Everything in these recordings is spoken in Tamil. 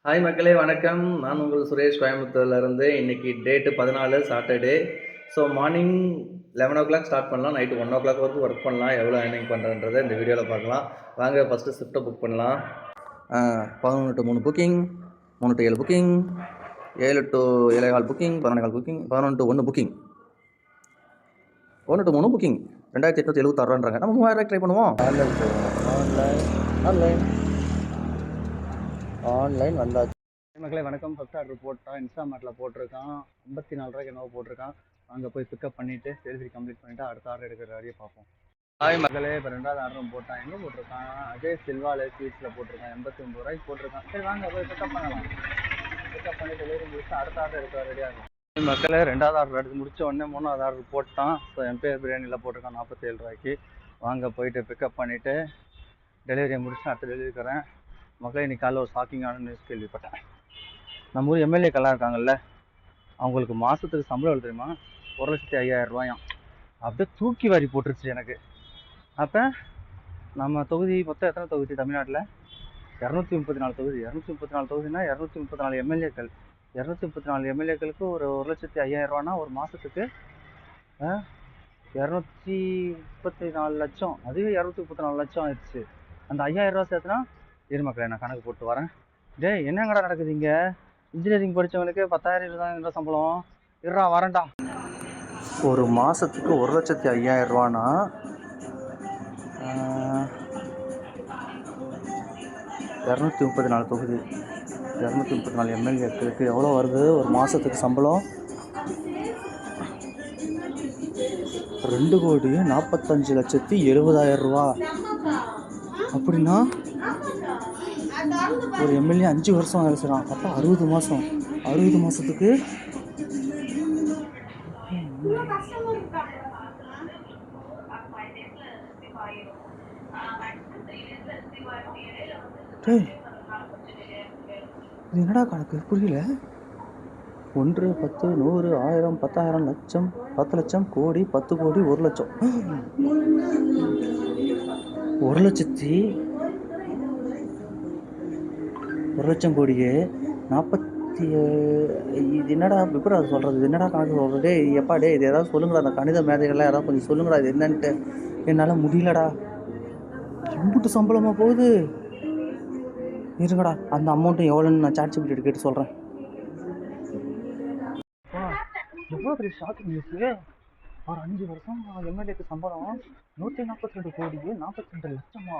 ஹாய் மக்களே வணக்கம். நான் உங்கள் சுரேஷ் கோயம்புத்தூர்லேருந்து. இன்றைக்கி date 14 Saturday. So morning 11 start பண்ணலாம். நைட்டு 1 வரைக்கும் ஒர்க் பண்ணலாம். எவ்வளோ ஏர்னிங் பண்ணுறன்றதை இந்த வீடியோவில் பார்க்கலாம். வாங்க ஃபஸ்ட்டு ஷிஃப்ட்டை புக் பண்ணலாம். 11 to 3 booking, 3 to 7 booking, 7 to 7:15 booking, 11:15 booking, 11 to 1 booking, 1 to 3 booking. 2876 நம்ம 3000 ட்ரை பண்ணுவோம். ஆன்லைன் வந்தாச்சு. மக்களே வணக்கம். ஃபஸ்ட் ஆர்டர் போட்டான், இன்ஸ்டாமார்ட்டில் போட்டிருக்கான். 54 ரூபாய்க்கு என்னவோ போட்டிருக்கான். அங்கே போய் பிக்கப் பண்ணிவிட்டு டெலிவரி கம்ப்ளீட் பண்ணிவிட்டு அடுத்த ஆர்டர் எடுக்கிற வரையும் பார்ப்போம். ஹாய் மக்களே, இப்போ 2வது ஆர்டரும் போட்டான். எங்கே போட்டிருக்கான்? அதே சில்வாலே ஸ்வீட்ஸில் போட்டிருக்கான். 89 ரூபாய்க்கு போட்டிருக்கான். சரி வாங்க போய் பிக்கப் பண்ணலாம். பிக்கப் பண்ணி டெலிவரி முடிச்சு அடுத்த ஆர்டர் எடுக்கிற ரெடியாக இருக்கும். மக்களே 2வது ஆர்டர் எடுத்து முடிச்ச உடனே 3வது ஆர்டர் போட்டான். ஸோ எம்பேர் பிரியாணியில் போட்டிருக்கான் 47 ரூபாய்க்கு. வாங்க போயிட்டு பிக்கப் பண்ணிவிட்டு டெலிவரியை முடிச்சு அடுத்த டெலிவரி தரேன். மக்களே இன்னைக்கு காலையில் ஒரு ஷாக்கிங்கான நியூஸ் கேள்விப்பட்டேன். நம்ம ஊர் எம்எல்ஏக்கெல்லாம் இருக்காங்கல்ல, அவங்களுக்கு மாதத்துக்கு சம்பளம் எவ்வளோ தெரியுமா? 1,50,000 ரூபாயாம். அப்படியே தூக்கி வாரி போட்டுருச்சு எனக்கு. அப்போ நம்ம தொகுதி மொத்தம் எத்தனை தொகுதி தமிழ்நாட்டில்? 234 தொகுதி. 234 தொகுதினா 234 எம்எல்ஏக்கள். 234 எம்எல்ஏக்களுக்கு ஒரு 1,50,000 ரூபானா ஒரு மாதத்துக்கு 234 லட்சம். அதுவே 234 லட்சம் ஆயிடுச்சு. அந்த 5,000 ரூபா சேர்த்துனா மக்களே நான் கணக்கு போட்டு வரேன். என்னங்கடா நடக்குது இங்கே? இன்ஜினியரிங் படித்தவங்களுக்கு 10,000 இருபதாயிரம் சம்பளம். வரேன்டா. ஒரு மாதத்துக்கு 1,05,000 ரூபானா 234 தொகுதி, 234 எம்எல்ஏக்களுக்கு எவ்வளோ வருது ஒரு மாதத்துக்கு சம்பளம்? 2,45,70,000 ரூபா. அப்படின்னா ஒரு எம்எல்ஏ 5 வருஷம் வேலை செய்கிறான். அப்போ 60 மாதம். 60 மாதத்துக்கு இது என்னடா கணக்கு புரியல. 1, 10, 100, 1000, 10,000, லட்சம், 10 லட்சம், கோடி, 10 கோடி, 1 லட்சம். 1,00,000 கோடியே 40. இது என்னடா எப்படி அது சொல்கிறது? இது என்னடா கணக்கு சொல்கிறது? எப்பா இது ஏதாவது சொல்லுங்கடா. அந்த கணித மேதைகள்லாம் யாராவது கொஞ்சம் சொல்லுங்கடா இது என்னன்ட்டு. என்னால் முடியலடா. இம்புட்டு சம்பளமாக போகுது. இருங்கடா அந்த அமௌண்ட்டு எவ்வளோன்னு நான் ChatGPT கேட்டு சொல்கிறேன். எவ்வளோ பெரிய ஷாக்கிங் நியூஸு. ஒரு 5 வருஷம் எம்எல்ஏக்கு சம்பளம் 142 கோடியே 42 லட்சமா?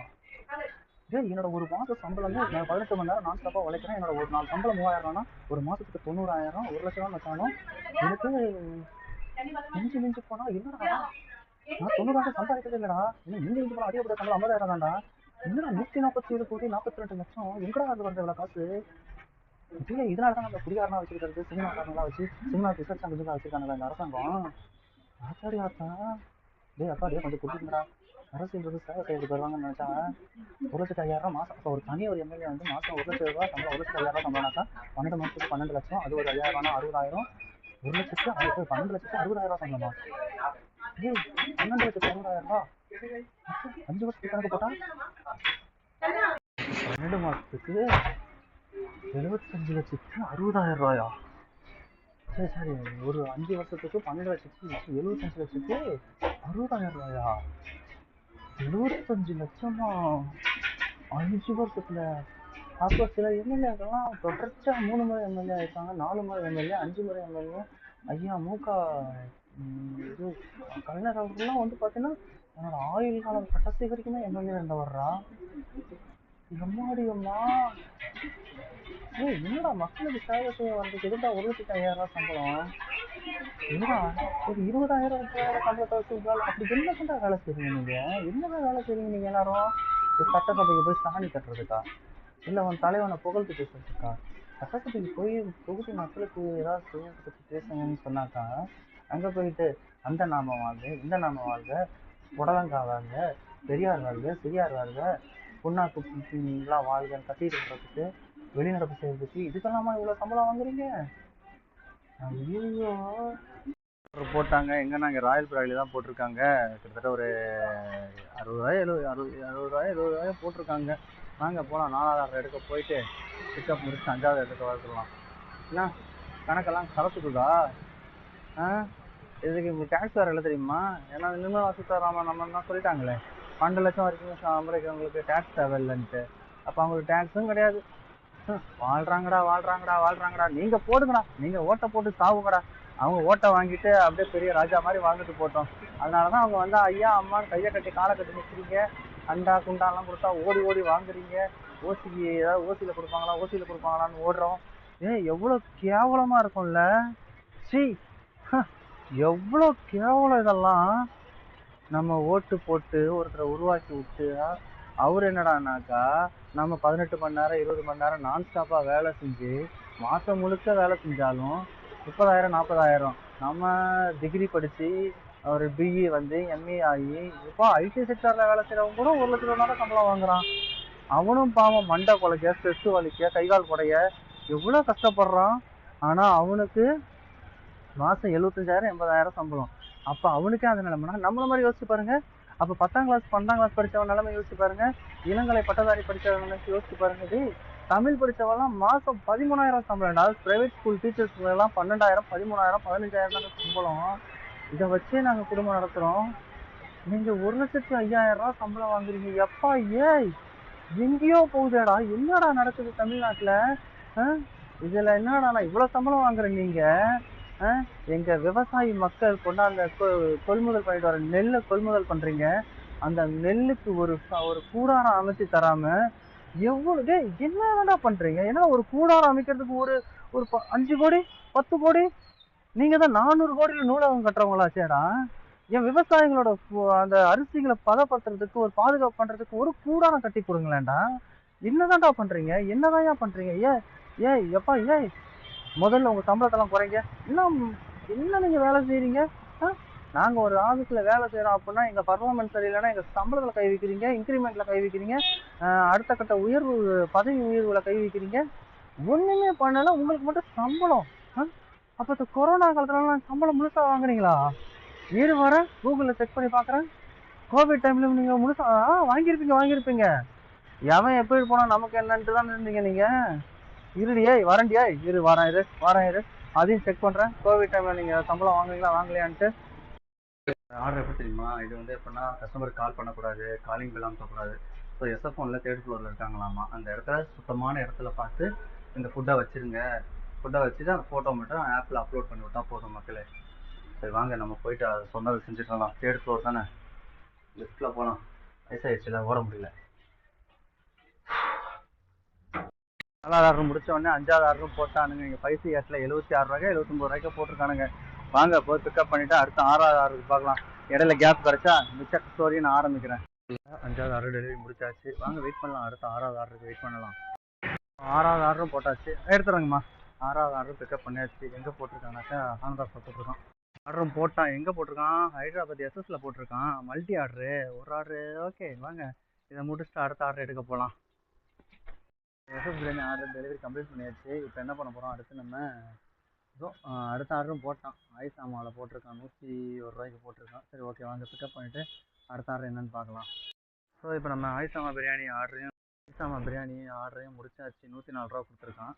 என்னோட ஒரு மாதம் சம்பளம் நான் 18 மணி நேரம் நான் ஸ்டாப்பாக உழைக்கிறேன். என்னோட ஒரு நாள் சம்பளம் 3,000 ஒரு மாதத்துக்கு 90,000, 1,00,000 வச்சாலும் எனக்கு மிஞ்சி போனால் என்னடா நான் 90,000 சம்பாதிக்கிறது இல்லைடா. இன்னும் மிஞ்சி போனால் அதிகப்பட்ட சம்பளம் 50,000 தான்டா. என்னடா 147 கோடி 42 லட்சம் எங்கடா அது வருது இவ்வளோ காசு? இதனால தான் நம்ம குடிகாரனா வச்சுருக்கிறது, சினிமாக்காரங்களாம் வச்சு சினிமா ரிசர்ச் சென்டர்லாம் வச்சுருக்காங்க இந்த அரசாங்கம். ஆத்தாடி ஆத்தா. அப்பா கொஞ்சம் கொடுத்துருங்கடா. அரசியல் சேவை செய்யறது வருவாங்கன்னு நினச்சா 1,05,000 மாதம். அப்போ ஒரு ஒரு எம்எல்ஏ வந்து மாதம் 1,00,000 ரூபா சம்பளம், 1,05,000 சம்பளம்னாக்கா 12 மாதத்துக்கு 12 லட்சம். அது ஒரு 5,000 60,000, 1,00,000 12 லட்சத்துக்கு 60,000 சம்பளமா? 12,60,000 ரூபா 5 வருஷத்துக்கு கணக்கு போட்டா 12 மாதத்துக்கு 75,60,000 ரூபாயா? சரி ஒரு 5 வருஷத்துக்கு 12,75,000 60,000 ரூபாயா? 75 லட்சமா 5 வருஷத்துல? அப்போ சில எம்எல்ஏக்கெல்லாம் தொடர்ச்சியாக 3 முறை எம்எல்ஏ ஆயிருக்காங்க, 4 முறை எம்எல்ஏ, 5 முறை எம்எல்ஏ. ஐயா இது கலைஞர் அவர்கள்லாம் வந்து பார்த்தீங்கன்னா என்னோட ஆயுள் காலம் கடைசி வரைக்குமே எம்எல்ஏ இருந்தவர்றா. எம்மாடியம்மா. என்னடா மக்களுக்கு சேவை செய்ய வர்றதுக்கு எதுக்கா 1,05,000 சம்பளம்? என்னடா ஒரு 20,000 சம்பளத்தை வச்சு அப்படி என்னதான் வேலை செய்றீங்க நீங்க? என்னதான் வேலை செய்றீங்க நீங்க எல்லாரும்? சட்டசபைக்கு போய் சாணி கட்டுறதுக்கா? இல்லை உன் தலைவனை புகழ்த்து பேசுறதுக்கா? சட்டசபைக்கு போய் தொகுதி மக்களுக்கு ஏதாவது செய்யறதை பற்றி பேசுங்கன்னு சொன்னாக்கா அங்கே போயிட்டு அந்த நாம வாழ்க, இந்த நாம வாழ்க, புடலங்கா வாழ்க, பெரியார் வாழ்க, சிறியார் வாழ்க, புண்ணாக்குலாம் வாழ்கன்னு கட்டிட்டு இருக்கிறதுக்கு, வெளிநடப்பு செய்யறதுக்கு இதுக்கெல்லாமா இவ்வளோ சம்பளம் வாங்குறீங்க? ஐயோ. போட்டாங்க எங்கன்னா இங்கே ராயல் பிராயில் தான் போட்டிருக்காங்க. கிட்டத்தட்ட ஒரு 60,000 70,000 போட்டிருக்காங்க. வாங்க போகலாம். 4வது ஆர்டர் எடுக்க போயிட்டு பிக்கப் முடிச்சு 5வது எடுக்க வந்துடலாம். என்ன கணக்கெல்லாம் கலத்துக்குதா? இதுக்கு இப்போ டேக்ஸ் வேறு இல்லை தெரியுமா? ஏன்னா நிர்மலா சீதாராமன் நம்ம தான் சொல்லிட்டாங்களே 12 லட்சம் வரைக்கும் சம்பளங்களுக்கு டேக்ஸ் தேவையில்லைன்ட்டு. அப்போ அவங்களுக்கு டேக்ஸும் கிடையாது. வாழ்றாங்கடா. நீங்க போடுங்கடா, நீங்க ஓட்டை போட்டு சாவுங்கடா. அவங்க ஓட்டை வாங்கிட்டு அப்படியே பெரிய ராஜா மாதிரி வாழ்ந்துட்டு போட்டோம். அதனாலதான் அவங்க வந்து ஐயா அம்மான்னு கையை கட்டி காலை கட்டி நிற்கிறீங்க. அண்டா குண்டாலாம் கொடுத்தா ஓடி ஓடி வாங்குறீங்க. ஓசிக்கு ஏதாவது ஓசியில கொடுப்பாங்களான்னு ஓடுறோம். எவ்வளவு கேவலமா இருக்கும்ல. சீ, எவ்வளோ கேவலம் இதெல்லாம். நம்ம ஓட்டு போட்டு ஒருத்தரை உருவாக்கி விட்டு அவர் என்னடானாக்கா நம்ம 18 மணி நேரம் 20 மணி நேரம் நான் ஸ்டாப்பாக வேலை செஞ்சு மாதம் முழுக்க வேலை செஞ்சாலும் 30,000 40,000. நம்ம டிகிரி படித்து ஒரு பிஇ வந்து எம்ஏ ஆகி இப்போ ஐடி செக்டரில் வேலை செய்கிறவங்க கூட 1 லட்ச ரூபா சம்பளம் வாங்குறான். அவனும் பாவம் மண்டை குலைக்க ஸ்ட்ரெஸ் வலிக்க கைகால் குடைய எவ்வளோ கஷ்டப்படுறான். ஆனால் அவனுக்கு மாதம் 75,000 80,000 சம்பளம். அப்போ அவனுக்கே அந்த நிலைமைனா நம்மள மாதிரி யோசிச்சு பாருங்க. அப்போ 10ஆம் கிளாஸ் 12ஆம் கிளாஸ் படித்தவன் நிலைமை யோசிச்சு பாருங்க. இளங்கலை பட்டதாரி படித்தவன் யோசிச்சு பாருங்க. தமிழ் படித்தவெல்லாம் மாதம் 13,000 சம்பளம். அதாவது ப்ரைவேட் ஸ்கூல் டீச்சர்ஸ் எல்லாம் 12,000 13,000 15,000 தாங்க சம்பளம். இதை வச்சே நாங்கள் குடும்பம் நடத்துகிறோம். நீங்கள் 1,05,000 சம்பளம் வாங்குறீங்க. எப்பா ஏய் எங்கேயோ போகுதேடா. என்னடா நடக்குது தமிழ்நாட்டில்? இதில் என்னடா இவ்வளோ சம்பளம் வாங்குறேன் நீங்கள்? எங்க விவசாயி மக்கள் கொண்டாந்த கொள்முதல் பண்ணிட்டு வர நெல்லை கொள்முதல் பண்றீங்க. அந்த நெல்லுக்கு ஒரு கூடாரம் அமைச்சு தராம எவ்வளவு என்னடா பண்றீங்க? ஏன்னா ஒரு கூடாரம் அமைக்கிறதுக்கு ஒரு 5 கோடி 10 கோடி. நீங்க தான் 400 கோடியில நூலகம் கட்டுறவங்களா? சேடா என் விவசாயிகளோட அந்த அரிசிகளை பதப்படுத்துறதுக்கு ஒரு பாதுகாப்பு பண்றதுக்கு ஒரு கூடாரம் கட்டி கொடுங்களேன்டா. என்னதான்டா பண்றீங்க? என்னதான் பண்றீங்க? எப்பா முதல்ல உங்க சம்பளத்தெல்லாம் குறைங்க. என்ன நீங்க வேலை செய்யறீங்க? நாங்க ஒரு ஆபீஸ்ல வேலை செய்யறோம் அப்படின்னா எங்க பர்ஃபார்மன்ஸ் சரியில்லைன்னா எங்க சம்பளத்துல கை வைக்கிறீங்க, இன்கிரிமெண்ட்ல கை வைக்கிறீங்க, அடுத்த கட்ட உயர்வு பதவி உயர்வுல கை வைக்கிறீங்க. ஒண்ணுமே பண்ணல, உங்களுக்கு மட்டும் சம்பளம். அப்ப இந்த கொரோனா காலத்துல சம்பளம் முழுசா வாங்குறீங்களா? இரு வர கூகுள்ல செக் பண்ணி பாக்குறேன். கோவிட் டைம்ல நீங்க முழுசா வாங்கியிருப்பீங்க. எவன் எப்படி போனா நமக்கு என்னன்ட்டு தான் இருந்தீங்க நீங்க. இருடியே வரண்டியா வரேன் இரு அதையும் செக் பண்ணுறேன். கோவிட் டைமில் நீங்கள் சம்பளம் வாங்குவீங்களா வாங்கலையான்ட்டு. ஆர்டர் எப்படி தெரியுமா? இது வந்து எப்படின்னா கஸ்டமருக்கு கால் பண்ணக்கூடாது, காலிங் பில் அனுப்பக்கூடாது. ஸோ எஸ்எஃப்ஒன்ல 3rd ஃப்ளோரில் இருக்காங்களாமா. அந்த இடத்துல சுத்தமான இடத்துல பார்த்து இந்த ஃபுட்டை வச்சுருங்க. ஃபுட்டை வச்சுட்டு அந்த ஃபோட்டோ மட்டும் ஆப்பில் அப்லோட் பண்ணி விட்டா போதும் மக்களே. சரி வாங்க நம்ம போயிட்டு அதை சொன்னதை செஞ்சுக்கலாம். 3rd ஃப்ளோர் தானே, லிஃப்ட்டில் போகலாம். வயசாகிடுச்சுல ஓட முடியல. 4வது ஆர்டர் முடிச்ச உடனே 5வது ஆர்டரும் போட்டானுங்க. இங்கே பைசி கேட்டில் 76 ரூபாய்க்கு 79 ரூபாய்க்கு போட்டிருக்கானுங்க. வாங்க போய் பிக்கப் பண்ணிவிட்டு அடுத்த 6வது ஆர்டருக்கு பார்க்கலாம். இடையில கேப் கிடச்சா மிச்ச ஸ்டோரியை நான் ஆரம்பிக்கிறேன். 5வது ஆர்டர் டெலிவரி முடிச்சாச்சு. வாங்க வெயிட் பண்ணலாம். அடுத்த 6வது ஆர்டருக்கு வெயிட் பண்ணலாம். 6வது ஆர்டரும் போட்டாச்சு, எடுத்துறேங்கம்மா. 6வது ஆர்டர் பிக்கப் பண்ணியாச்சு. எங்கே போட்டிருக்காங்கனாக்கா ஆனந்தாஸில் போட்டிருக்கான். ஆர்டரும் போட்டான். எங்கே போட்டிருக்கான்? ஹைதராபாத் எஸ்எஸ்ல போட்டிருக்கான். மல்டி ஆர்டரு, ஒரு ஆர்டரு. ஓகே வாங்க இதை முடிச்சுட்டு அடுத்த ஆர்டர் எடுக்க போகலாம். SS biryani order delivery complete பண்ணியாச்சு. இப்போ என்ன பண்ண போகிறோம்? அடுத்து நம்ம அடுத்த ஆர்டரும் போட்டான். ஆயிஷாமாவில் போட்டிருக்கான். 101 ரூபாய்க்கு போட்டிருக்கான். சரி ஓகே வாங்க பிக்கப் பண்ணிவிட்டு அடுத்த ஆர்டர் என்னென்னு பார்க்கலாம். ஸோ இப்போ நம்ம ஆயிஷாமா பிரியாணி ஆர்டரையும் முடிச்சாச்சு. 104 ரூபா கொடுத்துருக்கான்.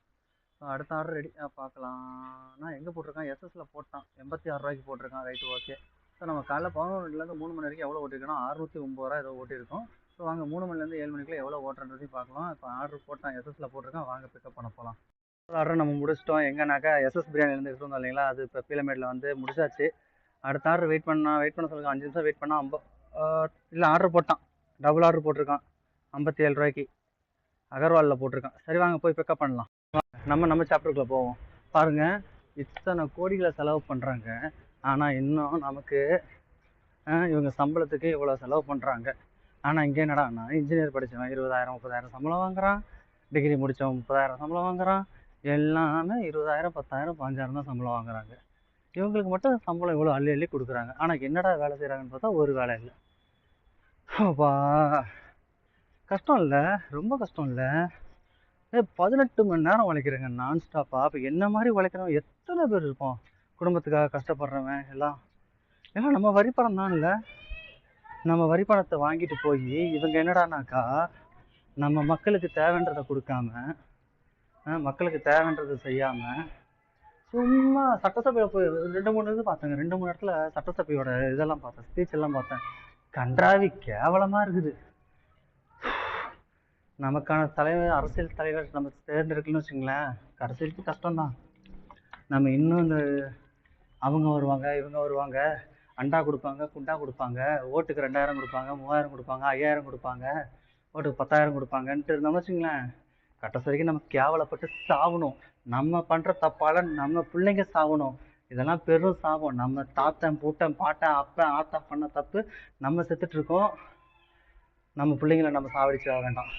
ஸோ அடுத்த ஆர்டர் ரெடி பார்க்கலாம்னா எங்கே போட்டிருக்கான்? எஸ்எஸ்ல போட்டான். 86 ரூபாய்க்கு போட்டிருக்கான். Right okay. ஸோ நம்ம காலைல 11 மணிலேருந்து 3 மணி வரைக்கும் எவ்வளோ ஓட்டிருக்கோன்னா 609 ரூபா ஏதோ ஓட்டியிருக்கோம். ஸோ வாங்க 3 மணிலேருந்து 7 மணிக்குள்ளே எவ்வளோ ஓட்டுறதையும் பார்க்கலாம். இப்போ ஆர்டர் போட்டான், எஸ்எஸ்ல போட்டிருக்கான். வாங்க பிக்கப் பண்ண போகலாம். ஆர்டர் நம்ம முடிச்சிட்டோம். எங்கேனாக்கா எஸ்எஸ் பிரியாணிலேருந்து எடுத்து வந்தோம் இல்லைங்களா, அது இப்போ பீலமேடில் வந்து முடிச்சாச்சு. அடுத்த ஆர்டர் வெயிட் பண்ண சொல்லுங்க. 5 நிமிஷம் வெயிட் பண்ணால் இல்லை ஆர்டர் போட்டான். டபுள் ஆர்டர் போட்டிருக்கான். 57 ரூபாய்க்கு அகர்வாலில் போட்டிருக்கான். சரி வாங்க போய் பிக்கப் பண்ணலாம். நம்ம சாப்டருக்குள்ளே போவோம். பாருங்கள், இத்தனை கோடிகளை செலவு பண்ணுறாங்க. ஆனால் இன்னும் நமக்கு இவங்க சம்பளத்துக்கு இவ்வளோ செலவு பண்ணுறாங்க. ஆனால் இங்கே என்னடான்னா இன்ஜினியர் படித்தவன் 20,000 30,000 சம்பளம் வாங்குறான். டிகிரி முடித்தவன் 30,000 சம்பளம் வாங்குறான். எல்லாமே 20,000 10,000 15,000 தான் சம்பளம் வாங்குறாங்க. இவங்களுக்கு மட்டும் சம்பளம் இவ்வளோ அள்ளி அள்ளி கொடுக்குறாங்க. ஆனால் என்னடா வேலை செய்கிறாங்கன்னு பார்த்தா ஒரு வேலை இல்லை. அப்பா கஷ்டம் இல்லை, ரொம்ப கஷ்டம் இல்லை. 18 மணி நேரம் உழைக்கிறேங்க நான் ஸ்டாப்பா. அப்போ என்ன மாதிரி உழைக்கிறவன் எத்தனை பேர் இருப்போம்? குடும்பத்துக்காக கஷ்டப்படுறவன் எல்லாம் நம்ம வரி பணம் தான் இல்லை. நம்ம வரி பணத்தை வாங்கிட்டு போய் இவங்க என்னடானாக்கா நம்ம மக்களுக்கு தேவைன்றதை கொடுக்காம, மக்களுக்கு தேவைன்றதை செய்யாம, சும்மா சட்டசபையில் போய் 2-3 இது பார்த்தேங்க. 2-3 இடத்துல சட்டசபையோட இதெல்லாம் பார்த்தேன், ஸ்பீச் எல்லாம் பார்த்தேன். கன்றாவி கேவலமா இருக்குது. நமக்கான தலைவர், அரசியல் தலைவர் நம்ம தேர்ந்தெடுக்கணும்னு வச்சுங்களேன், அரசியலுக்கு கஷ்டம்தான். நம்ம இன்னும் இந்த அவங்க வருவாங்க, இவங்க வருவாங்க, அண்டா கொடுப்பாங்க, குண்டா கொடுப்பாங்க, ஓட்டுக்கு 2000 கொடுப்பாங்க, 3000 கொடுப்பாங்க, 5000 கொடுப்பாங்க, ஓட்டுக்கு 10,000 கொடுப்பாங்கன்ட்டு இருந்தோம்னு வச்சுங்களேன், கடைசி வரைக்கும் நம்ம கேவலப்பட்டு சாகணும். நம்ம பண்ணுற தப்பால் நம்ம பிள்ளைங்க சாகணும். இதெல்லாம் பெரும் சாபம். நம்ம தாத்தன், பூட்டன், பாட்டன், அப்பன், ஆத்தா பண்ண தப்பு நம்ம செத்துட்டு இருக்கோம். நம்ம பிள்ளைங்களை நம்ம சாவடிச்சிட வேண்டாம்,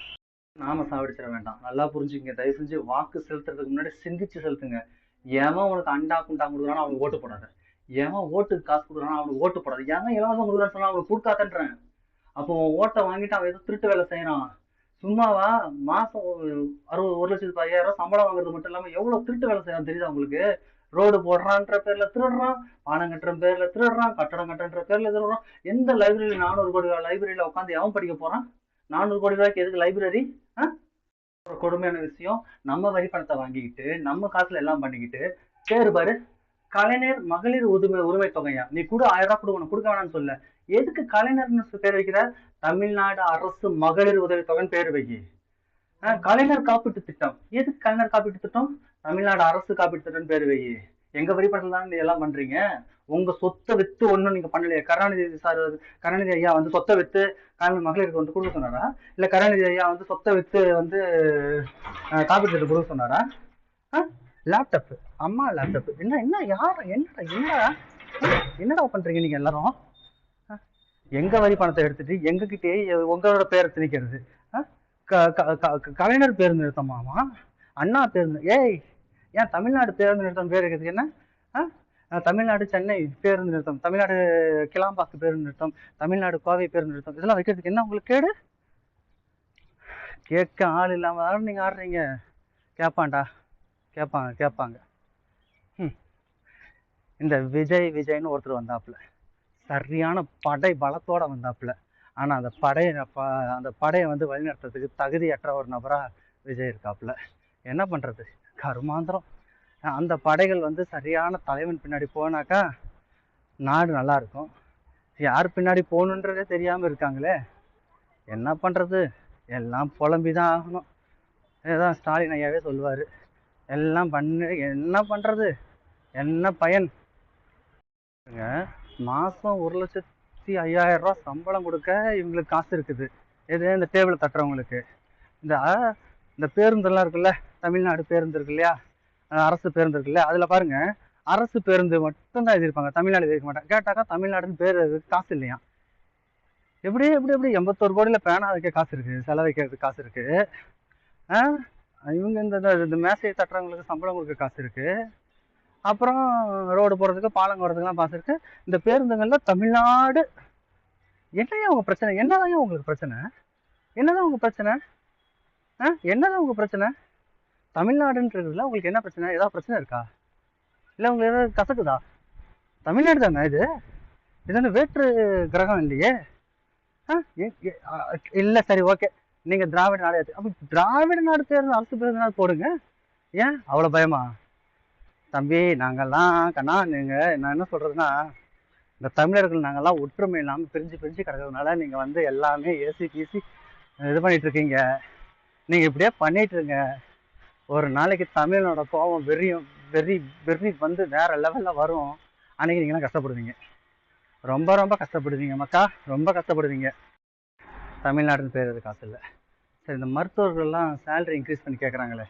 நாம சாவடிச்சிட வேண்டாம். நல்லா புரிஞ்சுங்க. தயவு செஞ்சு வாக்கு செலுத்துறதுக்கு முன்னாடி சிந்திச்சு செலுத்துங்க. ஏன் உனக்கு அண்டா குண்டா கொடுக்குறானோ அவனுக்கு ஓட்டு போடாத. ஏன் ஓட்டுக்கு காசு கொடுக்குறானோ அவனுக்கு ஓட்டு போடாது. ஏன் இலவசம் கொடுக்குறான்னு சொன்னா அவனுக்கு கொடுக்காதன்றேன். அப்போ ஓட்டை வாங்கிட்டு அவன் ஏதோ திருட்டு வேலை செய்யறான். சும்மாவா மாசம் 1,50,000 சம்பளம் வாங்குறது மட்டும் இல்லாம எவ்வளவு திருட்டு வேலை செய்யறான் தெரியுதா உங்களுக்கு? ரோடு போடுறான்ற பேர்ல திருடுறான், பானம் கட்டுற பேர்ல திருடுறான், கட்டடம் கட்டுற பேர்ல திருடுறான். எந்த லைப்ரரியில 400 கோடி ரூபாய் லைப்ரரியில உட்காந்து எவன் படிக்க போறான்? 400 கோடி ரூபாய்க்கு எதுக்கு லைப்ரரி? ஒரு கொடுமையான விஷயம். நம்ம வரி பணத்தை வாங்கிக்கிட்டு நம்ம காசுல எல்லாம் பண்ணிக்கிட்டு பேரு பாரு கலைஞர் மகளிர் உரிமை தொகையா. நீ கூட 1000 ரூபாய் கொடுக்கணும், கொடுக்க வேணாம்னு சொல்ல. எதுக்கு கலைஞர்னு பேர் வைக்கிற? தமிழ்நாடு அரசு மகளிர் உதவி தொகைன்னு பேர் வைக்கி. கலைஞர் காப்பீட்டு திட்டம். எதுக்கு கலைஞர் காப்பீட்டு திட்டம்? தமிழ்நாடு அரசு காப்பீட்டு திட்டம்னு பேர் வைக்கி. எங்க வரி பணத்துல தான் நீ எல்லாம் பண்றீங்க. உங்க சொத்தை வித்து ஒண்ணும் நீங்க பண்ணலையே. கருணாநிதி ஐயா வந்து சொத்தை வித்து மகளிருக்கு வந்து கொடுக்க சொன்னாரா? இல்ல கருணாநிதி ஐயா வந்து சொத்தை வித்து வந்து காப்பீட்டு திட்டம் கொடுக்க சொன்னாரா? லேப்டாப், அம்மா லேப்டாப். என்ன யார் என்னடா பண்றீங்க நீங்க எல்லாரும்? எங்க வரி பணத்தை எடுத்துட்டு எங்க கிட்டே உங்களோட பேரை திணிக்கிறது. கலைஞர் பேருந்து நிறுத்தமாமா, அண்ணா பேருந்து. ஏன் தமிழ்நாடு பேருந்து நிறுத்தம் பேர் இருக்கிறதுக்கு என்ன? தமிழ்நாடு சென்னை பேருந்து நிறுத்தம், தமிழ்நாடு கிளாம்பாக்கு பேருந்து நிறுத்தம், தமிழ்நாடு கோவை பேருந்து நிறுத்தம், இதெல்லாம் வைக்கிறதுக்கு என்ன உங்களுக்கு கேடு? கேட்க ஆள் இல்லாம நீங்க ஆடுறீங்க. கேட்பாங்க. இந்த விஜய்னு ஒருத்தர் வந்தாப்புல, சரியான படை பலத்தோட வந்தாப்புல. ஆனா அந்த படையை வந்து வழிநடத்துறதுக்கு தகுதியற்ற ஒரு நபரா விஜய் இருக்காப்புல. என்ன பண்றது? கருமாந்திரம். அந்த படைகள் வந்து சரியான தலைவன் பின்னாடி போனாக்கா நாடு நல்லா இருக்கும். யார் பின்னாடி போகணுன்றதே தெரியாம இருக்காங்களே, என்ன பண்றது? எல்லாம் புலம்பிதான் ஆகணும். ஏதான் ஸ்டாலின் ஐயாவே சொல்லுவாரு, எல்லாம் என்ன பண்றது, என்ன பயன்? மாசம் 1,05,000 ரூபாய் சம்பளம் கொடுக்க இவங்களுக்கு காசு இருக்குது. எது? இந்த டேபிள் தட்டுறவங்களுக்கு. இந்த பேருந்தெல்லாம் இருக்குல்ல, தமிழ்நாடு பேருந்து இருக்கு இல்லையா, அரசு பேருந்து இருக்குல்ல, அதுல பாருங்க அரசு பேருந்து மட்டும்தான் எழுதியிருப்பாங்க, தமிழ்நாடு எழுதிருக்க மாட்டாங்க. கேட்டாக்கா தமிழ்நாடுன்னு பேர் காசு இல்லையா. எப்படி 81 கோடியில பேனா வைக்க காசு இருக்கு, செலவைக்கிறதுக்கு காசு இருக்கு. இவங்க இந்த மேசையை தட்டுறவங்களுக்கு சம்பளம் கொடுக்க காசு இருக்கு. அப்புறம் ரோடு போறதுக்கு, பாலம் போறதுக்குலாம் காசு இருக்கு. இந்த பேருந்துகள்ல தமிழ்நாடு. என்னதான் உங்க பிரச்சனை? என்னதான் உங்களுக்கு பிரச்சனை? என்னதான் உங்க பிரச்சனை? என்னதான் உங்க பிரச்சனை? தமிழ்நாடுன்றதுல உங்களுக்கு என்ன பிரச்சனை? ஏதாவது பிரச்சனை இருக்கா? இல்லை உங்களுக்கு ஏதாவது கசக்குதா? தமிழ்நாடு தானே இது. இது வேற்று கிரகம் இல்லையே. இல்லை, சரி, ஓகே, நீங்க திராவிட நாடு. அப்ப திராவிட நாடு பேருந்து அரசு பேருந்து போடுங்க. ஏன் அவ்வளோ பயமா? தம்பி, நாங்கெல்லாம் நான் என்ன சொல்றதுன்னா, இந்த தமிழர்கள் நாங்கெல்லாம் ஒற்றுமை இல்லாமல் பிரிஞ்சு கிடக்கிறதுனால நீங்க வந்து எல்லாமே ஏசி கீசி இது பண்ணிட்டு இருக்கீங்க. நீங்க இப்படியே பண்ணிட்டு இருங்க. ஒரு நாளைக்கு தமிழனோட கோபம் வெறி வந்து வேற லெவல்ல வரும். அன்னைக்கு நீங்களாம் கஷ்டப்படுவீங்க, ரொம்ப கஷ்டப்படுவீங்க மக்கா, ரொம்ப கஷ்டப்படுவீங்க. தமிழ்நாடுன்னு பேர் காசு இல்லை. சரி, இந்த மருத்துவர்கள்லாம் சேலரி இன்க்ரீஸ் பண்ணி கேட்குறாங்களே,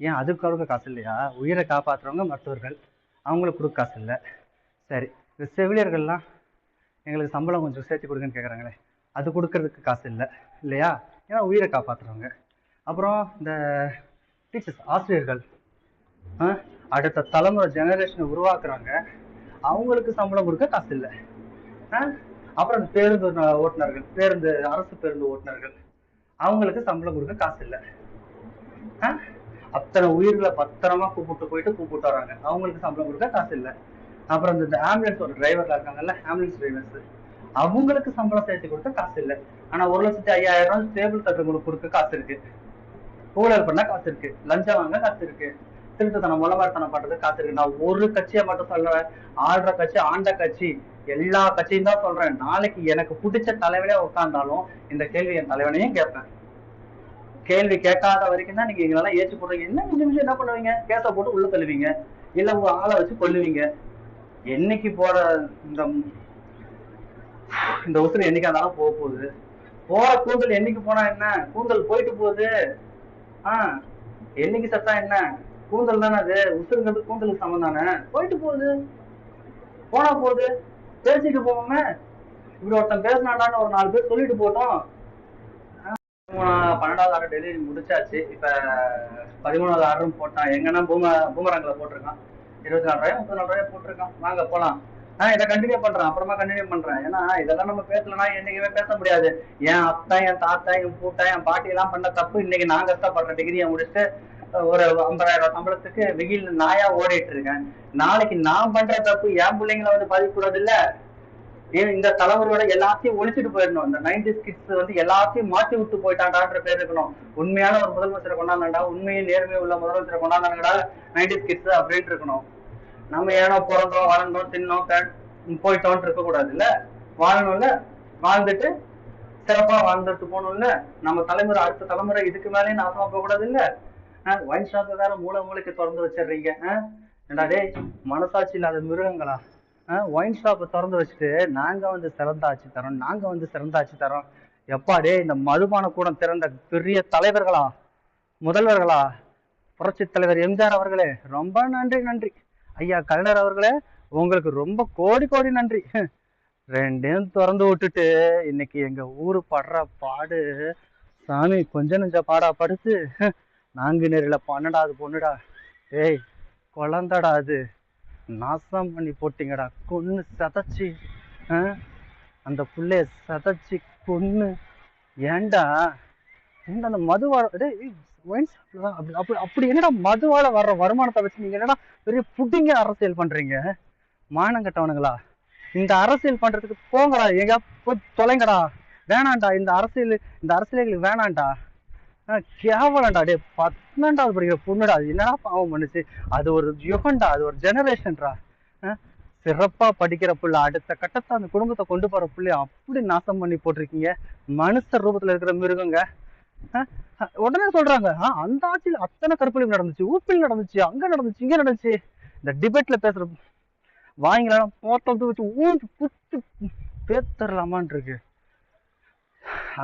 ஏன் அதுக்கு காசு இல்லையா? உயிரை காப்பாற்றுறவங்க மருத்துவர்கள், அவங்களுக்கு கொடுக்க காசு இல்லை. சரி, இந்த செவிலியர்கள்லாம் எங்களுக்கு சம்பளம் கொஞ்சம் சேர்த்து கொடுங்கன்னு கேட்குறாங்களே, அது கொடுக்கறதுக்கு காசு இல்லை இல்லையா? ஏன்னா உயிரை காப்பாற்றுறவங்க. அப்புறம் இந்த டீச்சர்ஸ், ஆசிரியர்கள், அடுத்த தலைமுறை ஜெனரேஷனை உருவாக்குறாங்க, அவங்களுக்கு சம்பளம் கொடுக்க காசு இல்லை. அப்புறம் இந்த பேருந்து ஓட்டுநர்கள், அரசு பேருந்து ஓட்டுநர்கள், அவங்களுக்கு சம்பளம் கொடுக்க காசு இல்லை. அத்தனை உயிர்களை பத்திரமா கூப்பிட்டு வராங்க, அவங்களுக்கு சம்பளம் கொடுக்க காசு இல்லை. அப்புறம் இந்த ஆம்புலன்ஸோட டிரைவர்ல இருக்காங்கல்ல, ஆம்புலன்ஸ் டிரைவர்ஸ், அவங்களுக்கு சம்பளம் சேர்த்து கொடுக்க காசு இல்லை. ஆனா 1,05,000 டேபிள் தட்டுங்களுக்கு கொடுக்க காசு இருக்கு. ஊழல் பண்ண காசு இருக்கு, லஞ்சம் வாங்க காசு இருக்கு, திருட்டுத்தனம் முளவாரத்தனம் பண்றது காசு இருக்கு. நான் ஒரு கட்சியை மட்டும் சொல்றேன், ஆள்ற கட்சி ஆண்ட கட்சி எல்லா கட்சியும் தான் சொல்றேன். நாளைக்கு எனக்கு பிடிச்ச தலைவனே உட்கார்ந்தாலும் இந்த கேள்வி என் தலைவனையும் கேட்பேன். கேள்வி கேட்காத வரைக்கும் தான் நீங்க எங்களெல்லாம் ஏற்றி போடுறீங்க. என்ன நிமிஷம் என்ன பண்ணுவீங்க? கேஸ போட்டு உள்ள தள்ளுவீங்க, இல்ல உங்க ஆளை வச்சு கொல்லுவீங்க. என்னைக்கு போற இந்த இந்த உசுறு என்னைக்கா இருந்தாலும் போக போகுது. போற கூந்தல் என்னைக்கு போனா என்ன, கூந்தல் போயிட்டு போகுது. என்னைக்கு சத்தா என்ன, கூந்தல் தானே அது. உசுருங்கிறது கூந்தலுக்கு சமம் தானே. போயிட்டு போகுது, போனா போகுது, பேசிட்டு போவோமே. இப்படி ஒருத்தன் பேசினாண்டான்னு ஒரு 4 பேர் சொல்லிட்டு போட்டோம். 12வது ஆர்டர் டெலிவரி முடிச்சாச்சு. இப்ப 13வது ஆர்டரும் போட்டான். எங்கன்னா பூமரங்களை போட்டிருக்கான். 24,000 34,000 போட்டிருக்கான். வாங்க போலாம். இதை கண்டினியூ பண்றேன், அப்புறமா கண்டினியூ பண்றேன். ஏன்னா இதெல்லாம் நம்ம பேசலன்னா என்னைக்குமே பேச முடியாது. என் அப்பா, என் தாத்தா, என் பூட்டா, என் பாட்டி எல்லாம் பண்ண தப்பு இன்னைக்கு நான் கஷ்டப்படுறேன். டிகிரியை முடிச்சுட்டு ஒரு 50,000 சம்பளத்துக்கு வெயில் நாயா ஓடிட்டு இருக்கேன். நாளைக்கு நான் பண்ற தப்பு என் பிள்ளைங்களை வந்து பாதிக்கூடாது இல்ல. இந்த தலைமுறையோட எல்லாத்தையும் ஒழிச்சிட்டு போயிடணும். இந்த 90s கிட்ஸ் வந்து எல்லாத்தையும் மாற்றி விட்டு போயிட்டாண்டான்ற பேர் இருக்கணும். உண்மையான ஒரு முதலமைச்சரை கொண்டாந்தாண்டா, உண்மையும் நேர்மையும் உள்ள முதலமைச்சரை கொண்டாந்தாங்கடா 90s கிட்ஸ் அப்படின்ட்டு இருக்கணும். நம்ம ஏனோ பிறந்தோம் வளர்ந்தோம் தின்னோம் போயிட்டோம் இருக்க கூடாது இல்ல. வாழணும்ல, வாழ்ந்துட்டு சிறப்பா வாழ்ந்துட்டு போகணும்ல. நம்ம தலைமுறை அடுத்த தலைமுறை இதுக்கு மேலேயும் நாசமா போக கூடாது இல்ல. ஒயின் ஷாப் வேற மூளைக்கு திறந்து வச்சிடுறீங்க. ஏண்டா டேய், மனசாட்சி இல்லாத மிருகங்களா. ஒயின் ஷாப்பை திறந்து வச்சுட்டு நாங்க வந்து சிறந்த ஆட்சி தரோம், நாங்க வந்து சிறந்த ஆட்சி தரோம். எப்பாடே இந்த மதுபான கூடம் திறந்த பெரிய தலைவர்களா, முதல்வர்களா, புரட்சி தலைவர் எம்ஜிஆர் அவர்களே ரொம்ப நன்றி. நன்றி ஐயா கலைஞர் அவர்களே, உங்களுக்கு ரொம்ப கோடி கோடி நன்றி. ரெண்டையும் திறந்து விட்டுட்டு இன்னைக்கு எங்க ஊரு படுற பாடு சாமி கொஞ்சம் நெஞ்ச பாடா படுத்து. நாங்குநேரில 12வது பொண்ணுடா. ஏய் குழந்தடா, அது நாசம் பண்ணி போட்டீங்கடா. கொன்னு சதைச்சி அந்த புள்ளைய சதைச்சி கொன்னு. ஏண்டா அந்த மதுவாழ அப்படி என்னடா மதுவால வர்ற வருமானத்தை வச்சு நீங்க என்னடா பெரிய புட்டிங்க அரசியல் பண்றீங்க? மானம் கட்டவனுங்களா. இந்த அரசியல் பண்றதுக்கு போங்கடா, எங்க போய் தொலைங்கடா. வேணாண்டா இந்த அரசியல்களுக்கு வேணாண்டா. கேவலண்டா. டே 12வது படிக்கிற பொண்ணுடா, அது என்னடா பாவம் பண்ணுச்சு? அது ஒரு யுகண்டா, அது ஒரு ஜெனரேஷன்டா. சிறப்பா படிக்கிற புள்ள, அடுத்த கட்டத்தை அந்த குடும்பத்தை கொண்டு போற புள்ளைய அப்படி நாசம் பண்ணி போட்டிருக்கீங்க. மனுஷ ரூபத்துல இருக்கிற மிருகங்க. உடனே சொல்றாங்க அந்த ஆட்சியில் அத்தனை கற்பழிப்பு நடந்துச்சு, ஊப்பில் நடந்துச்சு, அங்க நடந்துச்சு, இங்க நடந்துச்சு. இந்த டிபேட்ல பேசுற வாங்கலாம் போட்டோ வச்சு ஊஞ்சி புட்டு பேத்தரலாமான் இருக்கு.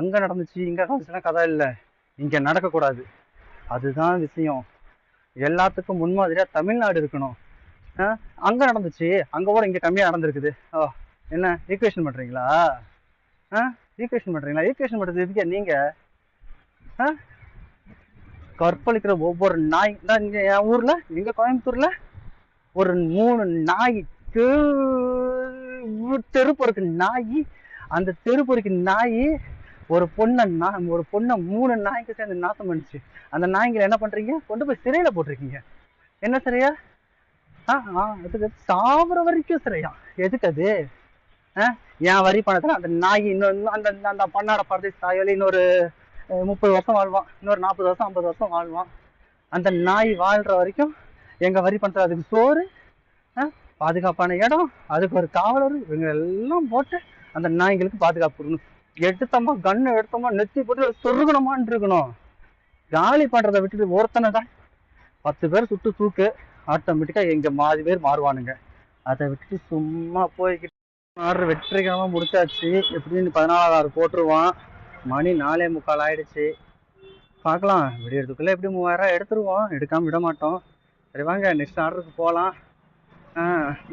அங்க நடந்துச்சு இங்க நடந்துச்சுன்னா கதை இல்லை, இங்க நடக்க கூடாது. அதுதான் விஷயம். எல்லாத்துக்கும் முன்மாதிரியா தமிழ்நாடு இருக்கணும். அங்க நடந்துச்சு, அங்க கூட இங்க கம்மியா நடந்திருக்குது. என்ன ஈக்குவேஷன் பண்றீங்களா? ஈக்குவேஷன் பண்றது எதுக்கே நீங்க? கற்பழிக்கிற ஒவ்வொரு நாய் தான் இங்க என் ஊர்ல, எங்க கோயம்புத்தூர்ல ஒரு 3 நாய் தெருப்பொறுக்கு நாய். அந்த தெருப்பொறுக்கு நாய் ஒரு பொண்ணை 3 நாய்க்கு சேர்ந்து நாசம் பண்ணிச்சு. அந்த நாய்களை என்ன பண்றீங்க? கொண்டு போய் சிறையில போட்டிருக்கீங்க. என்ன சிறையா? அதுக்கு சாவர வரைக்கும் சிறையா? எதுக்கு அது? என் வரி பணத்துல அந்த நாய் இன்னொரு அந்த பண்ணாட பரதேசி தாயோல இன்னொரு 30 வருஷம் வாழ்வான், இன்னொரு 40 வருஷம் 50 வருஷம் வாழ்வான். அந்த நாய் வாழ்ற வரைக்கும் எங்க வரி பணத்துல அதுக்கு சோறு, பாதுகாப்பான இடம், அதுக்கு ஒரு காவலர், இவங்க எல்லாம் போட்டு அந்த நாய்களுக்கு பாதுகாப்பு இருக்கணும். எடுத்தோமா கண்ணு எடுத்தோமா நெத்தி போட்டு சொருகணுமான் இருக்கணும். காலி பண்றதை விட்டுட்டு ஒருத்தனை தான் 10 பேர் சுட்டு தூக்கு, ஆட்டோமேட்டிக்கா எங்க மாறி பேர் மாறுவானுங்க. அதை விட்டுட்டு சும்மா போய்கிட்டு ஆர்டர் வெற்றிகரமா முடிச்சாச்சு. எப்படின்னு 14வது ஆர்டர் போட்டுருவான். மணி 4:45 ஆயிடுச்சு. பார்க்கலாம், விடியறதுக்குள்ள எப்படி 3000 எடுத்துருவோம், எடுக்காம விட மாட்டோம். சரி வாங்க நெக்ஸ்ட் ஆர்டருக்கு போகலாம்.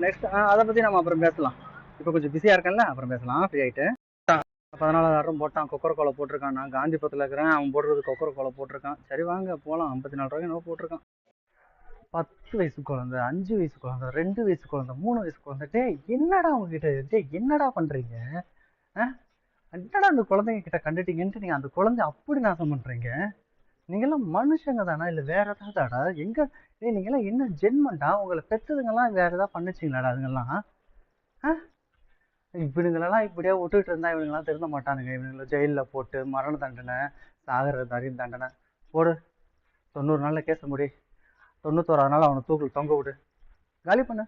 நெக்ஸ்ட் அதை பத்தி நம்ம அப்புறம் பேசலாம். இப்போ கொஞ்சம் பிஸியா இருக்கேன்ல, அப்புறம் பேசலாம் ஃப்ரீ ஆயிட்டு. 14வது ஆர்டரும் போட்டான், கொக்கர கோலை போட்டிருக்கான். நான் காந்திபுரத்தில் இருக்கிறேன், அவன் போடுறது கொக்கர கோலை போட்டிருக்கான். சரி வாங்க போகலாம். 54 ரூபாய்க்கு என்ன போட்டிருக்கான். 10 வயசு குழந்தை, 5 வயசு குழந்தை, 2 வயசு குழந்தை, 3 வயசு குழந்தை. டே என்னடா உங்ககிட்ட, டே என்னடா பண்றீங்க? என்னடா அந்த குழந்தைங்க கிட்ட கண்டுட்டீங்கன்ட்டு நீங்க அந்த குழந்தை அப்படி நாசம் பண்றீங்க? நீங்கெல்லாம் மனுஷங்க தானா இல்ல வேற ஏதாவதாடா? எங்க நீங்கெல்லாம் என்ன ஜென்மண்டா? உங்களை பெற்றதுங்கெல்லாம் வேற ஏதாவது பண்ணிச்சிங்களாடா? அதுங்கெல்லாம் இவனுங்களெல்லாம் இப்படியே விட்டுட்டு இருந்தா இவனுங்களாம் திருந்த மாட்டானுங்க. இவனுங்களை ஜெயிலில் போட்டு மரண தண்டனை, சாகிற தண்டனை போடு. 90 நாளில் கேச முடி, 91ஆவது நாள் அவனை தூக்கில் தொங்க விடு, காலி பண்ணு.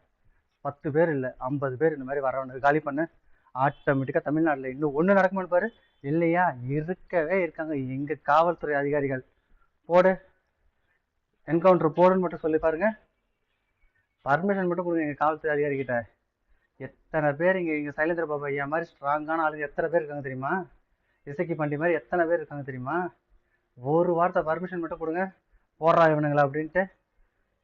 10 பேர் இல்லை 50 பேர் இந்த மாதிரி வரவனுக்கு காலி பண்ணு. ஆட்டோமேட்டிக்காக தமிழ்நாட்டில் இன்னும் ஒன்று நடக்குமான்னு பாரு. இல்லையா, இருக்கவே இருக்காங்க எங்கள் காவல்துறை அதிகாரிகள். போடு, என்கவுண்டர் போடுன்னு மட்டும் சொல்லி பாருங்க. பர்மிஷன் மட்டும் கொடுங்க எங்கள் காவல்துறை அதிகாரிகிட்ட. எத்தனை பேர் இங்கே சைலேந்திர பாபு ஐயா மாதிரி ஸ்ட்ராங்கான ஆளுங்க எத்தனை பேர் இருக்காங்க தெரியுமா? இசக்கி பாண்டி மாதிரி எத்தனை பேர் இருக்காங்க தெரியுமா? ஒரு வார்த்தை பர்மிஷன் மட்டும் கொடுங்க, போடுறா இவனுங்களா அப்படின்ட்டு.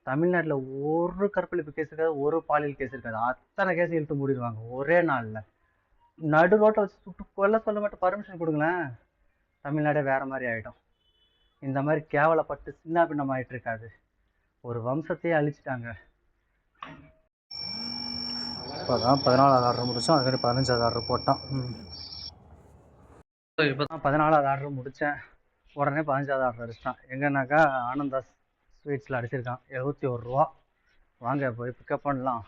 தமிழ்நாட்டில் ஒரு கற்பழிப்பு கேஸ் இருக்காது, ஒரு பாலியல் கேஸ் இருக்காது. அத்தனை கேஸ் இழுத்து மூடிடுவாங்க ஒரே நாளில். நடு ரோட்டை வச்சு சுட்டு கொல்ல சொல்ல மட்டும் பர்மிஷன் கொடுங்களேன், தமிழ்நாடே வேற மாதிரி ஆகிடும். இந்த மாதிரி கேவலப்பட்டு சின்ன பின்னம் ஆகிட்டு இருக்காது. ஒரு வம்சத்தையே அழிச்சிட்டாங்க. இப்போதான் 14வது ஆர்டர் முடித்தோம், அதுக்கப்புறம் 15வது ஆர்டர் போட்டோம். இப்போ தான் 14வது ஆர்டர் முடித்தேன், உடனே 15வது ஆர்டர் அடிச்சிட்டான். எங்கன்னாக்கா ஆனந்தா ஸ்வீட்ஸில் அடிச்சிருக்கான், 71 ரூபா. வாங்க போய் பிக்கப் பண்ணலாம்.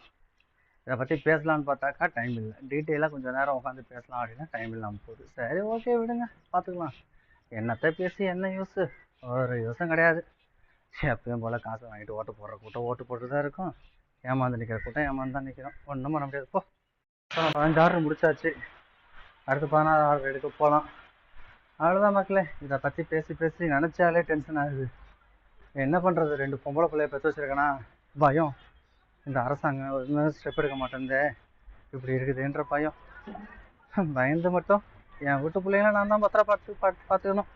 இதை பற்றி பேசலான்னு பார்த்தாக்கா டைம் இல்லை. டீட்டெயிலாக கொஞ்சம் நேரம் உட்காந்து பேசலாம் அப்படின்னா டைம் இல்லாமல் போகுது. சரி ஓகே விடுங்க, பார்த்துக்கலாம். என்னத்தை பேசி என்ன யூஸு? ஒரு யூஸும் கிடையாது. எப்பயும் போல் காசை வாங்கிட்டு ஓட்டு போடுற கூட்டம் ஓட்டு போட்டு தான் இருக்கும், ஏமாந்து நிற்கிற கூட்டம் ஏமாந்து தான் நிற்கிறோம். ஒன்றும் பண்ண முடியாது. போ, 15 ஆர்டர் முடிச்சாச்சு, அடுத்து 16 ஆர்டர் எடுக்க போகலாம். அவ்வளோதான் மக்களே. இதை பற்றி பேசி பேசி நினச்சாலே டென்ஷன் ஆகுது. என்ன பண்ணுறது, 2 பொம்பளை பிள்ளைய பெற்று வச்சுருக்கேன்னா பயம். இந்த அரசாங்கம் ஒன்றும் ஸ்டெப் எடுக்க மாட்டேங்குது, இப்படி இருக்குதுன்ற பயம். பயந்து மட்டும் என் வீட்டு பிள்ளைங்கள நான் தான் பத்திரம் பார்த்துக்கணும்.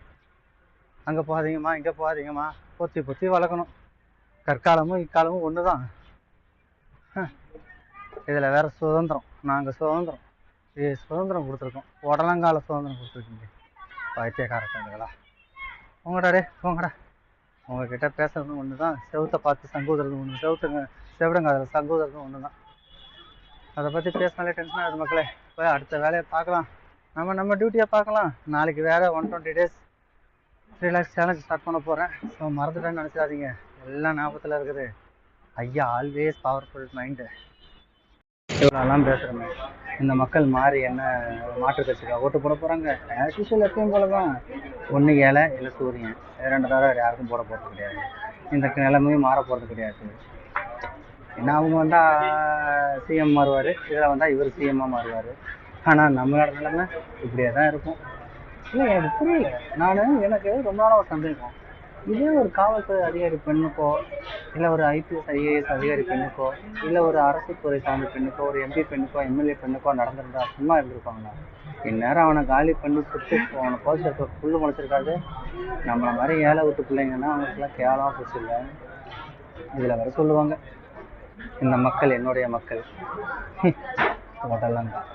அங்கே போகாதீங்கம்மா, இங்கே போகாதீங்கம்மா, பொத்தி பொத்தி வளர்க்கணும். கற்காலமும் இக்காலமும் ஒன்று தான். இதில் வேறு சுதந்திரம், நாங்கள் சுதந்திரம் கொடுத்துருக்கோம், உடலங்கால சுதந்திரம் கொடுத்துருக்கீங்க. பைத்தியக்காரங்களா உங்கடாடே போங்கடா. உங்ககிட்ட பேசுறது ஒன்று தான், செவுத்தை பார்த்து சங்கூதுறது ஒன்று, செவிடுங்க அதில் சங்கூதுறது ஒன்று தான். அதை பற்றி பேசினாலே டென்ஷன் ஆகுது மக்களே. இப்போ அடுத்த வேலையை பார்க்கலாம், நம்ம டியூட்டியை பார்க்கலாம். நாளைக்கு வேறு 120 days 3 lakhs சேலஞ்ச் ஸ்டார்ட் பண்ண போகிறேன். ஸோ மறந்துட்டேன்னு நினச்சிடாதீங்க, எல்லாம் ஞாபகத்தில் இருக்குது. ஐயா ஆல்வேஸ் பவர்ஃபுல் மைண்டு. இவ்வளோலாம் பேசுகிறோமே, இந்த மக்கள் மாறி என்ன மாற்று கட்சிக்காக ஓட்டு போட போகிறாங்க? ஆஸ் யூஷுவல் எப்பயும் போல தான். ஒன்று ஏழை இல்லை சூரியன், 2 தடவை யாருக்கும் போட போகிறது கிடையாது. இந்த நிலைமையும் மாற போகிறது கிடையாது. ஏன்னா அவங்க வந்தால் சிஎம் மாறுவார், இதில் வந்தால் இவர் சிஎம்மாக மாறுவார். ஆனால் நம்மளோட நிலைமை இப்படியே தான் இருக்கும். இல்லை எனக்கு புரியல. எனக்கு ரொம்ப நாளாக ஒரு சந்தேகம், இதே ஒரு காவல்துறை அதிகாரி பெண்ணுக்கோ, இல்லை ஒரு ஐபிஎஸ் ஐஏஎஸ் அதிகாரி பெண்ணுக்கோ, இல்லை ஒரு அரசு துறை சார்ந்த பெண்ணுக்கோ, ஒரு எம்பி பெண்ணுக்கோ, எம்எல்ஏ பெண்ணுக்கோ நடந்திருந்தா சும்மா இருந்திருப்பாங்களா? இந்நேரம் அவனை காலி பண்ணி சுட்டு அவனை போச்சு புல்லு முளைச்சிருக்காது. நம்மளை மாதிரி ஏழை விட்டு பிள்ளைங்கன்னா அவங்களுக்குலாம் கேவலமாக போச்சு. இல்லை இதில் வர சொல்லுவாங்க, இந்த மக்கள் என்னுடைய மக்கள் ஹோட்டல்லாம் தான்.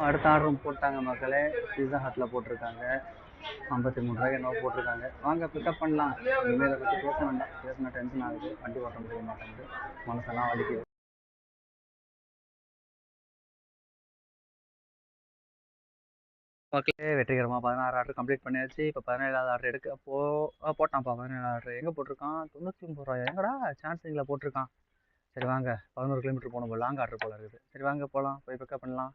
அடுத்த ஆர்டரும் போட்டாங்க மக்களே, பீஸா ஹட்டில் போட்டிருக்காங்க, 53 ரூபாய்க்கு என்னவோ போட்டிருக்காங்க. வாங்க பிக்கப் பண்ணலாம். இனிமேல் இதை பற்றி பேச வேண்டாம், பேசினா டென்ஷன் ஆகுது, வண்டி ஓட்ட முடிய மாட்டேங்குது, மனசெல்லாம் வலிக்குது. மக்களே வெற்றிகரமாக 16 ஆர்டர் கம்ப்ளீட் பண்ணியாச்சு. இப்போ 17வது ஆர்டர் எடுக்க போட்டான்ப்பா. 17வது ஆர்டர் எங்கே போட்டிருக்கான்? 99 ரூபாய். எங்கடா சான்ஸிங்கில் போட்டிருக்கான். சரி வாங்க, 11 கிலோமீட்டர் போகணும், லாங் ஆர்டர் போல இருக்குது. சரி வாங்க போகலாம், போய் பிக்கப் பண்ணலாம்.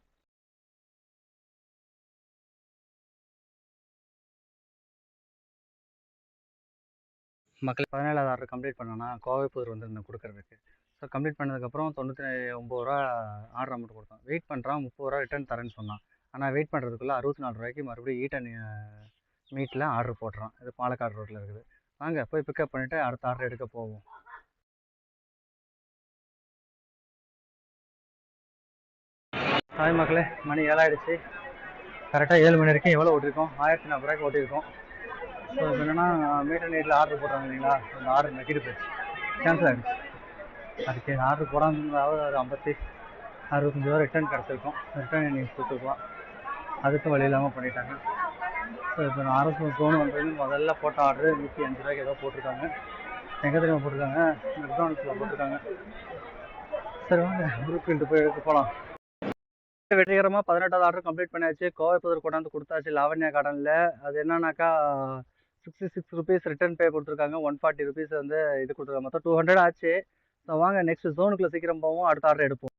மக்கள் 17வது ஆர்டர் கம்ப்ளீட் பண்ணோன்னா கோவைப்புதூர் வந்துருந்தேன் கொடுக்குறதுக்கு. ஸோ கம்ப்ளீட் பண்ணதுக்கப்புறம் 99 ரூபா ஆர்டர் அமௌண்ட் கொடுத்தான். வெயிட் பண்ணுறான், 30 ரூபா ரிட்டர்ன் தரேன்னு சொன்னான். ஆனால் வெயிட் பண்ணுறதுக்குள்ளே 64 ரூபாய்க்கு மறுபடியும் ஈட்டன் மீட்டில் ஆர்டர் போட்டுறான். இது பாலக்காடு ரோட்டில் இருக்குது. வாங்க போய் பிக்கப் பண்ணிவிட்டு அடுத்த ஆர்டர் எடுக்க போவோம். ஹாய் மக்களே, மணி 7 ஆகிடுச்சு. கரெக்டாக 7 மணி வரைக்கும் எவ்வளோ ஓட்டிருக்கோம்? 1400 ரூபாய்க்கு ஓட்டியிருக்கோம். ஸோ இப்போ என்னென்னா மீட்டர் நீட்டில் ஆர்டர் போடுறாங்க இல்லைங்களா, அந்த ஆர்டர் நக்கிட்டு போயிடுச்சு, கேன்சல் ஆகிடுச்சு. அதுக்கு ஆர்டர் போடாமல் ஒரு 65 ரூபா ரிட்டர்ன் கிடச்சிருக்கோம். ரிட்டர்ன் நீங்கள் கொடுத்துருக்கலாம், அதுக்கும் வழி இல்லாமல் பண்ணிட்டாங்க. ஸோ இப்போ நான் அரசு ஃபோன் பண்ணுறது முதல்ல போட்ட ஆர்டர் 105 ரூபாய்க்கு ஏதோ போட்டிருக்காங்க. எங்கே தெரியுமா போட்டிருக்காங்க? மெக்டானல்ஸில் போட்டிருக்காங்க. சரி வாங்க குரூப் ஃபீல்டு போய் எடுத்து போகலாம். வெற்றிகரமாக 18வது ஆர்டர் கம்ப்ளீட் பண்ணியாச்சு. கோவைப்புதூர் கொண்டாந்து கொடுத்தாச்சு லாவண்யா கார்டனில். அது என்னன்னாக்கா 66 ருபீஸ் ரிட்டர்ன் பே கொடுத்துருக்காங்க, 140 ருபீஸ் வந்து இது கொடுத்துருக்காங்க, மொத்தம் 200 ஆச்சு. ஸோ வாங்க நெக்ஸ்ட் ஜோனுக்குள்ளே சீக்கிரம் போவோம், அடுத்த ஆர்டர் எடுப்போம்.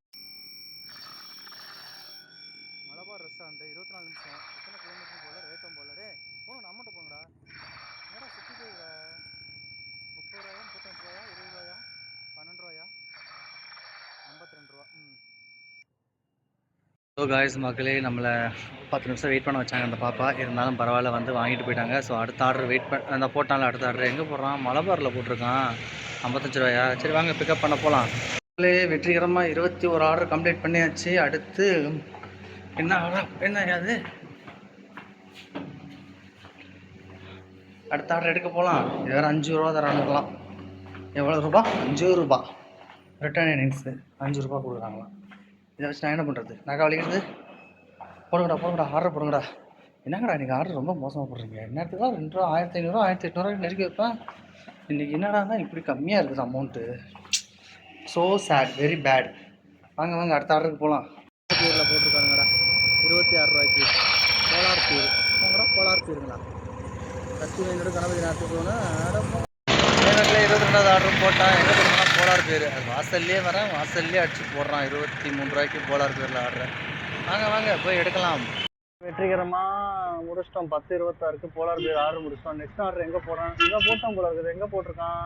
ஸோ காய்ஸ் மக்களே நம்மளை 10 நிமிஷம் வெயிட் பண்ண வச்சாங்க அந்த பாப்பா. இருந்தாலும் பரவாயில்ல, வந்து வாங்கிட்டு போயிட்டாங்க. ஸோ அடுத்த ஆர்டர் அந்த போட்டான்ல, அடுத்த ஆர்டர் எங்கே போடுறான்? மலபாரில் போட்டிருக்கான். 55 ரூபாயா? சரி வாங்க பிக்கப் பண்ண போகலாம். வெற்றிகரமாக 21 ஆர்டர் கம்ப்ளீட் பண்ணியாச்சு. அடுத்து என்ன அது? அடுத்த ஆர்டர் எடுக்க போகலாம். இது வேறு 5 ரூபா தரானுங்களாம். எவ்வளோ ரூபா? 5 ரூபா. ரிட்டர்ன் இன்னிங்ஸு 5 ரூபா கொடுக்குறாங்களாம். இதை வச்சு நான் என்ன பண்ணுறது? நகை வலிக்கிறது. போடுங்கடா ஆர்டர் போடுங்கடா. என்னங்கடா இன்றைக்கி ஆர்டர் ரொம்ப மோசமாக போடுறீங்க. என்னத்துக்கு 2 ரூபா 1500 1800 நெருக்கி வைப்பேன். இன்றைக்கி என்னடானா இப்படி கம்மியாக இருக்குது amount. So sad, very bad. வாங்க அடுத்த ஆர்டருக்கு போகலாம். பீரில் போட்டிருக்காங்கடா 26 ரூபாய்க்கு. கோலார் பீர் போங்கடா, கோலார் பீருங்களா? கத்தி வேணோட கணபதி நாட்டுக்கு போனால் எனக்கு 22வது ஆர்டர் போட்டான். எங்கே போடுறா? கோலார் பேர். அது வாசல்லே வரேன், வாசல்லே அடிச்சு போடுறான். 23 ரூபாய்க்கு கோலார் பேரில் ஆர்டர். வாங்க போய் எடுக்கலாம். வெற்றிகரமாக முடிச்சிட்டோம். 10:26க்கு போலார் பேர் ஆர்டர் முடிச்சிட்டோம். நெக்ஸ்ட் ஆர்டர் எங்கே போடுறான்? எங்கே போட்டோம் போல இருக்குது. எங்கே போட்டிருக்கான்?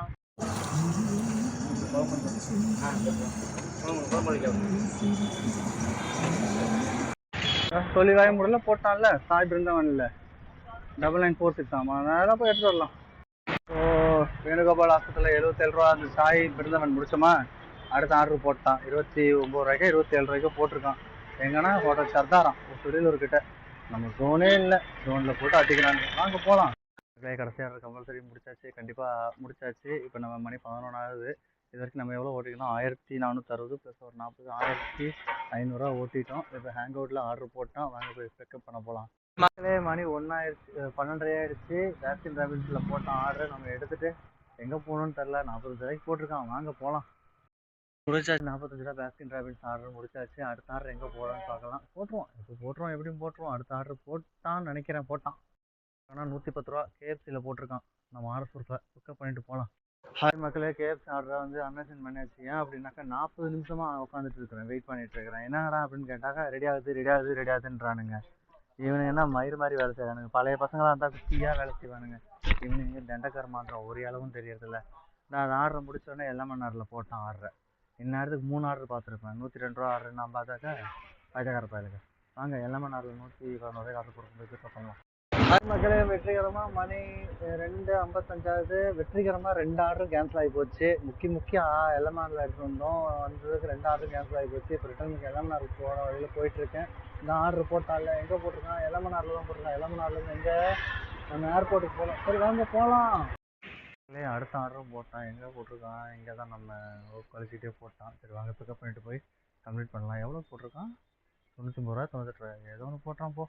சொல்லி வாய முடியல போட்டான்ல, சாய் பிருந்தாவன்ல 9946 ஆமாம். அதனால் போய் எடுத்துகிட்டு வரலாம். ஸோ வேணுகோபால் ஹாஸ்பிட்டலில் 77 ரூபா அந்த சாய் பிருந்தாவன் முடிச்சோமா. அடுத்த ஆர்டர் போட்டான் 29 ரூபாய்க்கு 27 ரூபாய்க்கு போட்டிருக்கான். எங்கன்னா ஹோட்டல் சர்தாராம் சுடிலூர்கிட்ட. நம்ம ஜோனே இல்லை, ஜோனில் போட்டு அடிக்கிறாங்க. வாங்க போகலாம். கடைசியாக கம்பல்சரி முடிச்சாச்சு, கண்டிப்பாக முடிச்சாச்சு. இப்போ நம்ம மணி 11 ஆகுது. இது வரைக்கும் நம்ம எவ்வளோ ஓட்டிக்கலாம்? 1460 ப்ளஸ் ஒரு 40, 1500 ஓட்டிட்டோம். இப்போ ஹேங் அவுட்டில் ஆர்டர் போட்டோம். வாங்க போய் பிக்கப் பண்ண போகலாம். மக்களே மணி 12:30 ஆயிடுச்சு. பேஸ்கின் ராபின்ஸில் போட்டோம் ஆர்டர். நம்ம எடுத்துகிட்டு எங்கே போகணுன்னு தெரில. 45 ரூபாய்க்கு போட்டிருக்கான். வாங்க போகலாம். முடிச்சாச்சு. 45 ரூபா பேஸ்கின் ராபின்ஸ் ஆர்டர் முடிச்சாச்சு. அடுத்த ஆர்டர் எங்கே போகலான்னு பார்க்கலாம். போட்டுருவோம் எப்படியும் போட்டுருவோம். அடுத்த ஆர்டர் போட்டான்னு நினைக்கிறேன். போட்டான். ஆனால் 110 ரூபா கேஎஃப்சியில் போட்டிருக்கான். நம்ம ஆர்டர் பொறுப்பை பிக்கப் பண்ணிட்டு போகலாம். ஹாய் மக்களே, கேஎஃப்சி ஆர்டரை வந்து அன்மென்ஷன் பண்ணியாச்சு. ஏன் அப்படின்னாக்கா 40 நிமிஷமாக உட்காந்துட்டு இருக்கிறேன், வெயிட் பண்ணிட்டு இருக்கிறேன். என்னடா அப்படின்னு கேட்டாக்கா ரெடி ஆகுதுன்றானுங்க. இவனுங்க என்ன மயிறு மாதிரி வேலை செய்வானுங்க. பழைய பசங்களாக இருந்தால் குட்டியாக வேலை செய்வானுங்க. இவனுங்க தண்டக்கார மாற்றம் ஒரு அளவும் தெரியறதில்ல. நான் அதை ஆர்டர் முடிச்சோடனே எல்எம்என்ஆரில் போட்டேன் ஆர்டரை. இந்நேரத்துக்கு 3 ஆர்டர் பார்த்துருப்பேன். 102 ரூபா ஆர்டர் நான் பார்த்தாக்கா பைத்தியக்கார பயலுங்க. வாங்க எல்எம்என்ஆரில் 111 ஆர்டர் கொடுக்கும்போது பிக்கப் பண்ணலாம். ஹாய் மக்களே, வெற்றிகரமாக மணி 2:55 ஆகுது. வெற்றிகரமாக 2 ஆர்டர் கேன்சல் ஆகி போச்சு. முக்கிய எல்எம்ஆரில் எடுத்துகிட்டு வந்தோம். வந்ததுக்கு 2 ஆர்டர் கேன்சல் ஆகி போச்சு. இப்போ ரிட்டர்னுக்கு எல்எம்ஆருக்கு போகிற வழியில் போயிட்டுருக்கேன். இந்த ஆர்டர் போட்டால எங்கே போட்டிருக்கான்? எல்எம்ஆரில் தான் போட்டிருக்கான். எல்எம்ஆர்லேருந்து எங்கே? நம்ம ஏர்போர்ட்டுக்கு போகலாம். சரி வாங்க போகலாம். அடுத்த ஆர்டரும் போட்டான். எங்கே போட்டிருக்கான்? இங்கே தான் நம்ம குவாலிட்டியே போட்டான். சரி வாங்க பிக்கப் பண்ணிட்டு போய் கம்ப்ளீட் பண்ணலாம். எவ்வளோ போட்டிருக்கான்? 99 ரூபா 98 ரூபா ஏதோ ஒன்று போட்டான் போ.